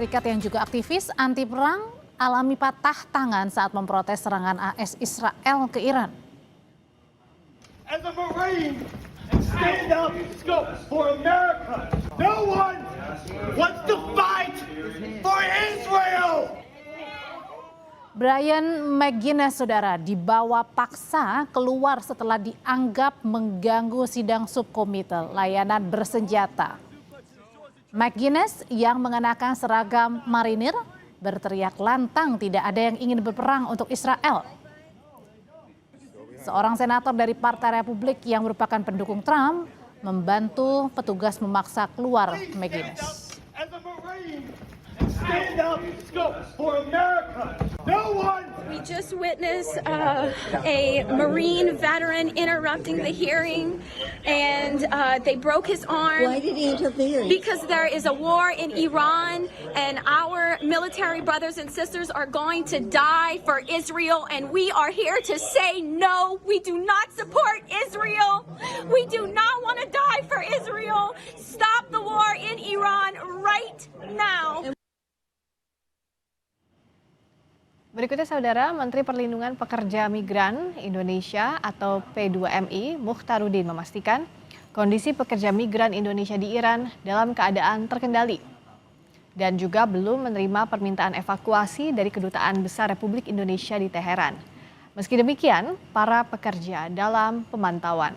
Serikat yang juga aktivis anti perang alami patah tangan saat memprotes serangan AS Israel ke Iran. As a Marine, stand up for America. No one wants to fight for Israel. Brian McGuinness, saudara, dibawa paksa keluar setelah dianggap mengganggu sidang subkomite layanan bersenjata. McGuinness yang mengenakan seragam marinir berteriak lantang tidak ada yang ingin berperang untuk Israel. Seorang senator dari Partai Republik yang merupakan pendukung Trump membantu petugas memaksa keluar McGuinness. Stand up for America. No one. We just witnessed a Marine veteran interrupting the hearing, and they broke his arm. Why did he interfere? Because there is a war in Iran, and our military brothers and sisters are going to die for Israel, and we are here to say no. We do not support Israel. We do not want to die for Israel. Stop the war in Iran right now. Berikutnya saudara, Menteri Perlindungan Pekerja Migran Indonesia atau P2MI Mukhtaruddin memastikan kondisi pekerja migran Indonesia di Iran dalam keadaan terkendali dan juga belum menerima permintaan evakuasi dari Kedutaan Besar Republik Indonesia di Teheran. Meski demikian, para pekerja dalam pemantauan.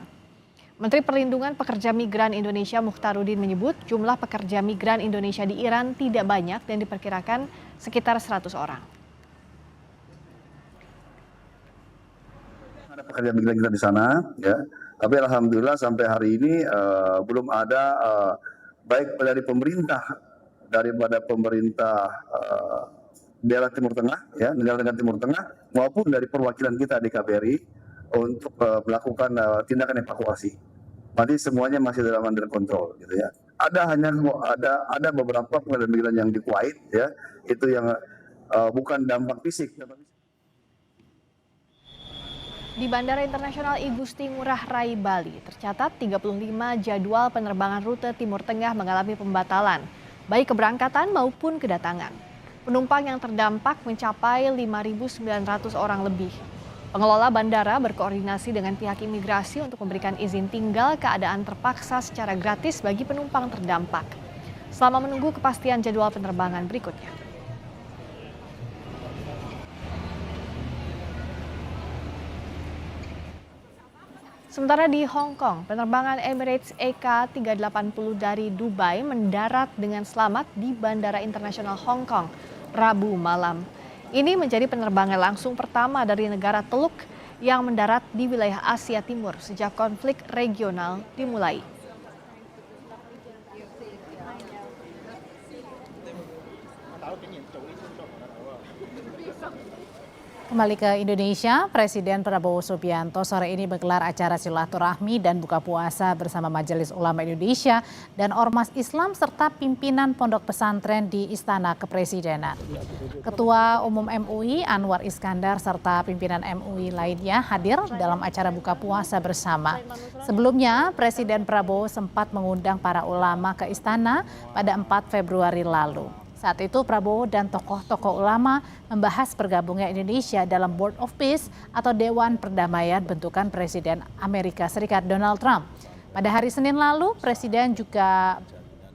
Menteri Perlindungan Pekerja Migran Indonesia Mukhtaruddin menyebut jumlah pekerja migran Indonesia di Iran tidak banyak dan diperkirakan sekitar 100 orang. Ada pekerja migran kita di sana, ya. Tapi alhamdulillah sampai hari ini belum ada baik dari pemerintah daripada pemerintah daerah Timur Tengah, ya, negara-negara Timur Tengah maupun dari perwakilan kita di KBRI untuk melakukan tindakan evakuasi. Jadi semuanya masih dalam under control, gitu ya. Ada beberapa pekerja migran yang di Kuwait, ya, itu yang bukan dampak fisik. Di Bandara Internasional I Gusti Ngurah Rai Bali tercatat 35 jadwal penerbangan rute Timur Tengah mengalami pembatalan, baik keberangkatan maupun kedatangan. Penumpang yang terdampak mencapai 5.900 orang lebih. Pengelola bandara berkoordinasi dengan pihak imigrasi untuk memberikan izin tinggal keadaan terpaksa secara gratis bagi penumpang terdampak, selama menunggu kepastian jadwal penerbangan berikutnya. Sementara di Hong Kong, penerbangan Emirates EK380 dari Dubai mendarat dengan selamat di Bandara Internasional Hong Kong Rabu malam. Ini menjadi penerbangan langsung pertama dari negara Teluk yang mendarat di wilayah Asia Timur sejak konflik regional dimulai. Kembali ke Indonesia, Presiden Prabowo Subianto sore ini menggelar acara silaturahmi dan buka puasa bersama Majelis Ulama Indonesia dan Ormas Islam serta pimpinan pondok pesantren di Istana Kepresidenan. Ketua Umum MUI Anwar Iskandar serta pimpinan MUI lainnya hadir dalam acara buka puasa bersama. Sebelumnya, Presiden Prabowo sempat mengundang para ulama ke Istana pada 4 Februari lalu. Saat itu Prabowo dan tokoh-tokoh ulama membahas bergabungnya Indonesia dalam Board of Peace atau Dewan Perdamaian bentukan Presiden Amerika Serikat Donald Trump. Pada hari Senin lalu, Presiden juga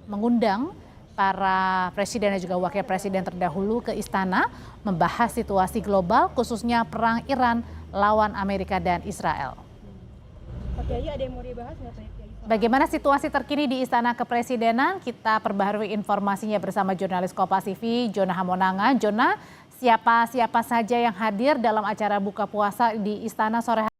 mengundang para presiden dan juga wakil presiden terdahulu ke istana membahas situasi global khususnya perang Iran lawan Amerika dan Israel. Pak Kiai, ada yang mau dibahas nggak Pak? Bagaimana situasi terkini di Istana Kepresidenan? Kita perbaharui informasinya bersama jurnalis Kompas TV, Jona Hamonanga. Jona, siapa saja yang hadir dalam acara buka puasa di Istana sore hari?